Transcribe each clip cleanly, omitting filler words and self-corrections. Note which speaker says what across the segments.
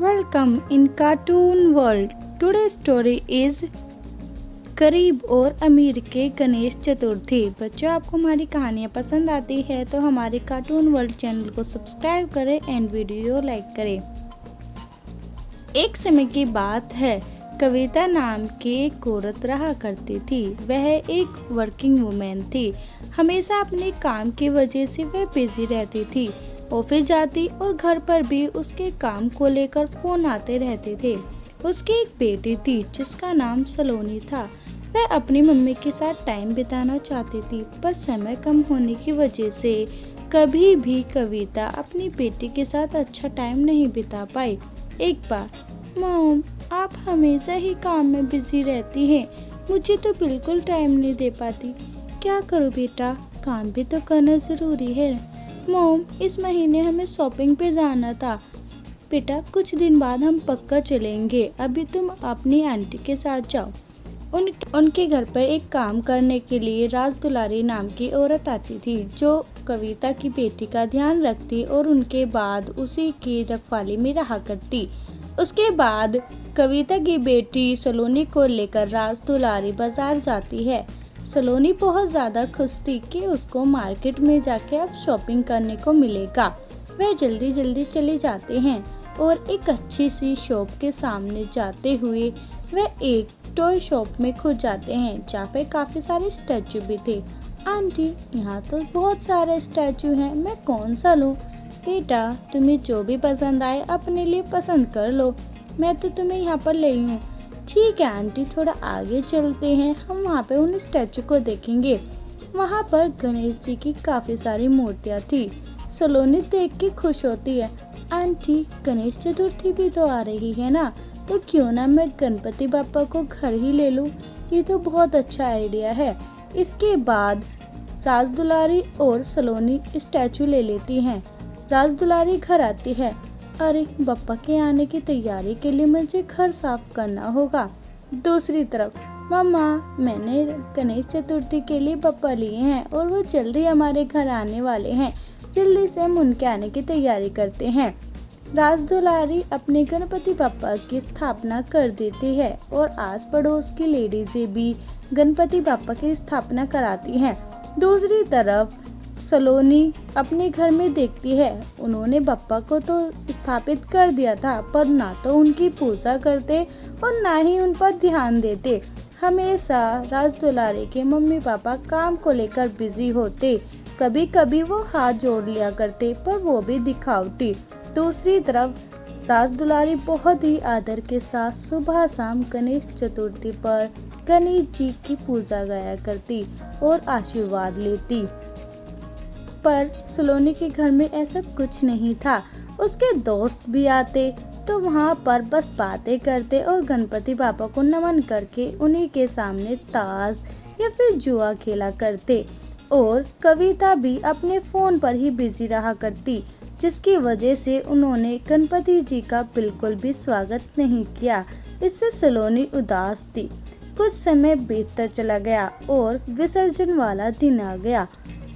Speaker 1: Welcome in Cartoon World. Today's story is करीब और अमीर के गणेश चतुर्थी। बच्चों, आपको हमारी कहानियाँ पसंद आती है तो हमारे कार्टून वर्ल्ड चैनल को सब्सक्राइब करें एंड वीडियो लाइक करें। एक समय की बात है, कविता नाम की एक औरत रहा करती थी। वह एक वर्किंग वुमेन थी। हमेशा अपने काम की वजह से वह बिजी रहती थी। ऑफिस जाती और घर पर भी उसके काम को लेकर फोन आते रहते थे। उसकी एक बेटी थी जिसका नाम सलोनी था। वह अपनी मम्मी के साथ टाइम बिताना चाहती थी, पर समय कम होने की वजह से कभी भी कविता अपनी बेटी के साथ अच्छा टाइम नहीं बिता पाई। एक बार, मॉम, आप हमेशा ही काम में बिजी रहती हैं, मुझे तो बिल्कुल टाइम नहीं दे पाती। क्या करूं बेटा, काम भी तो करना ज़रूरी है। मॉम, इस महीने हमें शॉपिंग पे जाना था। बेटा, कुछ दिन बाद हम पक्का चलेंगे, अभी तुम अपनी आंटी के साथ जाओ। उनके घर पर एक काम करने के लिए राज दुलारी नाम की औरत आती थी, जो कविता की बेटी का ध्यान रखती और उनके बाद उसी की रखवाली में रहा करती। उसके बाद कविता की बेटी सलोनी को लेकर राज दुलारी बाजार जाती है। सलोनी बहुत ज़्यादा खुश थी कि उसको मार्केट में जाके अब शॉपिंग करने को मिलेगा। वह जल्दी जल्दी चले जाते हैं और एक अच्छी सी शॉप के सामने जाते हुए वह एक टॉय शॉप में खुद जाते हैं, जहाँ पे काफ़ी सारे स्टैचू भी थे। आंटी, यहाँ तो बहुत सारे स्टैचू हैं, मैं कौन सा लूँ? बेटा, तुम्हें जो भी पसंद आए अपने लिए पसंद कर लो, मैं तो तुम्हें यहाँ पर ले हूँ। ठीक है आंटी, थोड़ा आगे चलते हैं, हम वहाँ पे उन स्टैचू को देखेंगे। वहाँ पर गणेश जी की काफ़ी सारी मूर्तियाँ थी। सलोनी देख के खुश होती है। आंटी, गणेश चतुर्थी भी तो आ रही है ना, तो क्यों ना मैं गणपति बापा को घर ही ले लूँ, ये तो बहुत अच्छा आइडिया है। इसके बाद राज दुलारी और सलोनी स्टैचू ले लेती हैं। राज दुलारी घर आती है। अरे, बप्पा के आने की तैयारी के लिए मुझे घर साफ करना होगा। दूसरी तरफ, मम्मा, मैंने गणेश चतुर्थी के लिए बप्पा लिए हैं और वो जल्दी हमारे घर आने वाले हैं, जल्दी से हम उनके आने की तैयारी करते हैं। राज दुलारी अपने गणपति बापा की स्थापना कर देती है और आस पड़ोस की लेडीजें भी गणपति बापा की स्थापना कराती हैं। दूसरी तरफ सलोनी अपने घर में देखती है, उन्होंने बप्पा को तो स्थापित कर दिया था, पर ना तो उनकी पूजा करते और ना ही उन पर ध्यान देते। हमेशा राज दुलारी के मम्मी पापा काम को लेकर बिजी होते, कभी कभी वो हाथ जोड़ लिया करते, पर वो भी दिखावटी। दूसरी तरफ राज दुलारी बहुत ही आदर के साथ सुबह शाम गणेश चतुर्थी पर गणेश जी की पूजा गाया करती और आशीर्वाद लेती। पर सलोनी के घर में ऐसा कुछ नहीं था। उसके दोस्त भी आते तो वहाँ पर बस बातें करते और गणपति बापा को नमन करके उन्हीं के सामने ताश या फिर जुआ खेला करते। और कविता भी अपने फ़ोन पर ही बिजी रहा करती, जिसकी वजह से उन्होंने गणपति जी का बिल्कुल भी स्वागत नहीं किया। इससे सलोनी उदास थी। कुछ समय बीतता चला गया और विसर्जन वाला दिन आ गया।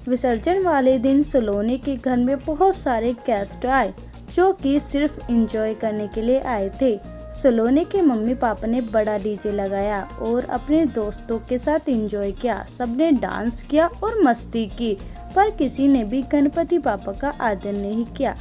Speaker 1: विसर्जन वाले दिन सलोनी के घर में बहुत सारे गेस्ट आए, जो कि सिर्फ एंजॉय करने के लिए आए थे। सलोनी के मम्मी पापा ने बड़ा डीजे लगाया और अपने दोस्तों के साथ एंजॉय किया। सबने डांस किया और मस्ती की, पर किसी ने भी गणपति पापा का आदर नहीं किया।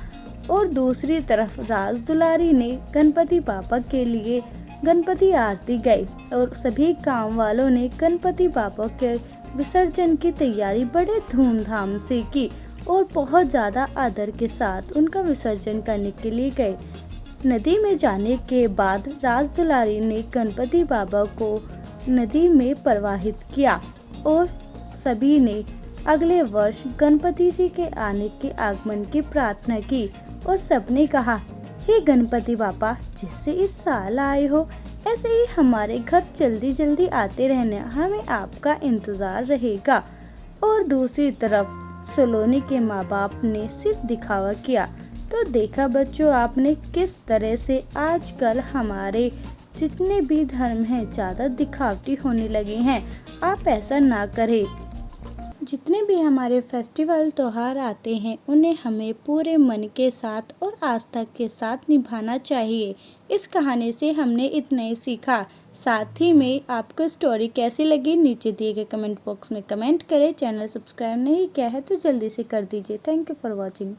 Speaker 1: और दूसरी तरफ राज दुलारी ने गणपति पापा के लिए गणपति आरती गाई और सभी गाँव वालों ने गणपति पापा के विसर्जन की तैयारी बड़े धूमधाम से की और बहुत ज़्यादा आदर के साथ उनका विसर्जन करने के लिए गए। नदी में जाने के बाद राज दुलारी ने गणपति बाबा को नदी में प्रवाहित किया और सभी ने अगले वर्ष गणपति जी के आने के आगमन की प्रार्थना की और सबने कहा, हे गणपति बाबा, जिससे इस साल आए हो ऐसे ही हमारे घर जल्दी जल्दी आते रहना, हमें आपका इंतज़ार रहेगा। और दूसरी तरफ सलोनी के माँ बाप ने सिर्फ दिखावा किया। तो देखा बच्चों, आपने किस तरह से आजकल हमारे जितने भी धर्म हैं ज़्यादा दिखावटी होने लगे हैं। आप ऐसा ना करें। जितने भी हमारे फेस्टिवल त्यौहार आते हैं उन्हें हमें पूरे मन के साथ और आस्था के साथ निभाना चाहिए। इस कहानी से हमने इतना ही सीखा। साथ ही में आपको स्टोरी कैसी लगी नीचे दिए गए कमेंट बॉक्स में कमेंट करें। चैनल सब्सक्राइब नहीं किया है तो जल्दी से कर दीजिए। Thank you for watching.